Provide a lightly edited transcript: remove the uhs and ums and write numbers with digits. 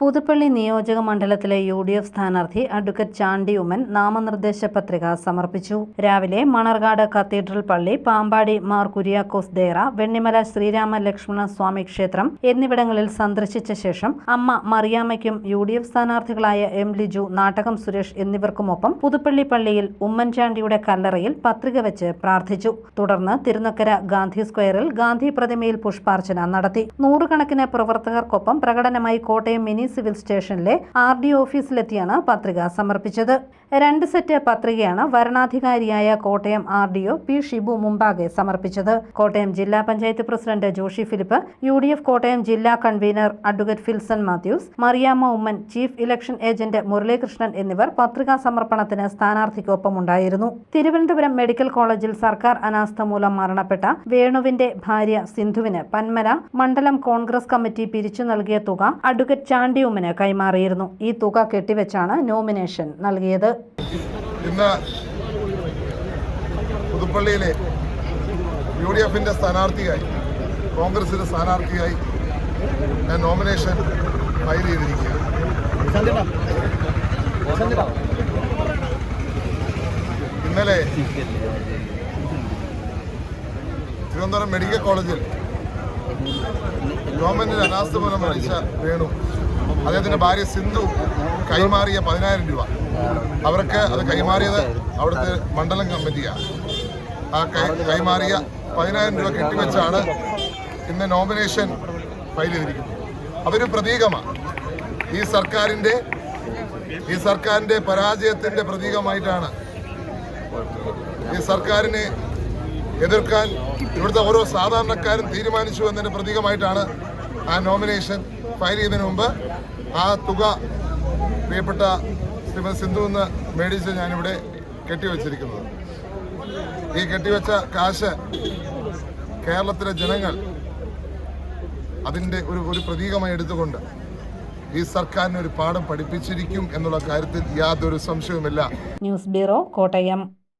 പുതുപ്പള്ളി നിയോജക മണ്ഡലത്തിലെ UDF സ്ഥാനാർത്ഥി അഡ്വക്കേറ്റ് ചാണ്ടി ഉമ്മൻ നാമനിർദ്ദേശ പത്രിക സമർപ്പിച്ചു. രാവിലെ മണർകാട് കത്തീഡ്രൽ പള്ളി, പാമ്പാടി മാർ കുര്യാക്കോസ് ദേറ, വെണ്ണിമല ശ്രീരാമ ലക്ഷ്മണ സ്വാമി ക്ഷേത്രം എന്നിവിടങ്ങളിൽ സന്ദർശിച്ച ശേഷം അമ്മ മറിയാമ്മയ്ക്കും UDF സ്ഥാനാർത്ഥികളായ M. ലിജു, നാട്ടകം സുരേഷ് എന്നിവർക്കുമൊപ്പം പുതുപ്പള്ളി പള്ളിയിൽ ഉമ്മൻചാണ്ടിയുടെ കല്ലറയിൽ പത്രിക വെച്ച് പ്രാർത്ഥിച്ചു. തുടർന്ന് തിരുനക്കര ഗാന്ധി സ്ക്വയറിൽ ഗാന്ധി പ്രതിമയിൽ പുഷ്പാർച്ചന നടത്തി. നൂറുകണക്കിന് പ്രവർത്തകർക്കൊപ്പം പ്രകടനമായി കോട്ടയം മിനി സിവിൽ സ്റ്റേഷനിലെ RDO ഓഫീസിലെത്തിയാണ് പത്രിക സമർപ്പിച്ചത്. 2 സെറ്റ് പത്രികയാണ് വരണാധികാരിയായ കോട്ടയം RDO P. ഷിബു മുമ്പാകെ സമർപ്പിച്ചത്. കോട്ടയം ജില്ലാ പഞ്ചായത്ത് പ്രസിഡന്റ് ജോഷി ഫിലിപ്പ്, UDF കോട്ടയം ജില്ലാ convenor advocate Filson Mathews, Mariamma Oommen, chief election agent Muralikrishnan എന്നിവർ പത്രികാ സമർപ്പണത്തിന് സ്ഥാനാർത്ഥിക്കൊപ്പമുണ്ടായിരുന്നു. തിരുവനന്തപുരം മെഡിക്കൽ കോളേജിൽ സർക്കാർ അനാസ്ഥ മൂലം മരണപ്പെട്ട വേണുവിന്റെ ഭാര്യ സിന്ധുവിന് പന്മല മണ്ഡലം കോൺഗ്രസ് കമ്മിറ്റി പിരിച്ചു നൽകിയ തുക അഡ്വക്കേറ്റ് ചാണ്ടി ഉമ്മന് കൈമാറിയിരുന്നു. ഈ തുക കെട്ടിവെച്ചാണ് നോമിനേഷൻ നൽകിയത്. ഇന്ന് പുതുപ്പള്ളിയിലെ UDFന്റെ സ്ഥാനാർത്ഥിയായി, കോൺഗ്രസിന്റെ സ്ഥാനാർത്ഥിയായി ഞാൻ നോമിനേഷൻ ഫയൽ ചെയ്തിരിക്കുകയാണ്. ഇന്നലെ തിരുവനന്തപുരം മെഡിക്കൽ കോളേജിൽ ഗവൺമെന്റിന്റെ അനാസ്ഥ മൂലം മരിച്ച വേണു, അദ്ദേഹത്തിന്റെ ഭാര്യ സിന്ധു കൈമാറിയ 10,000 രൂപ, അവർക്ക് അത് കൈമാറിയത് അവിടുത്തെ മണ്ഡലം കമ്മിറ്റിയാണ്. ആ കൈമാറിയ 10,000 രൂപ കെട്ടിവെച്ചാണ് ഇന്ന് നോമിനേഷൻ ഫയൽ ചെയ്തിരിക്കുന്നത്. അതൊരു പ്രതീകമാണ്. ഈ സർക്കാരിന്റെ പരാജയത്തിന്റെ പ്രതീകമായിട്ടാണ്. ഈ സർക്കാരിനെ എതിർക്കാൻ ഇവിടുത്തെ ഓരോ സാധാരണക്കാരും തീരുമാനിച്ചു എന്നതിന്റെ പ്രതീകമായിട്ടാണ് ആ നോമിനേഷൻ ഫയൽ ചെയ്യുന്നതിന് മുമ്പ് ആ തുക പ്രിയപ്പെട്ട ശ്രീമതി സിന്ധു എന്ന് മേടിച്ച് ഞാനിവിടെ കെട്ടിവെച്ചിരിക്കുന്നത്. ഈ കെട്ടിവെച്ച കാശ് കേരളത്തിലെ ജനങ്ങൾ അതിൻ്റെ ഒരു പ്രതീകമായി എടുത്തുകൊണ്ട് ഈ സർക്കാരിന് ഒരു പാഠം പഠിപ്പിച്ചിരിക്കും എന്നുള്ള കാര്യത്തിൽ യാതൊരു സംശയവുമില്ല. News bureau, Kottayam.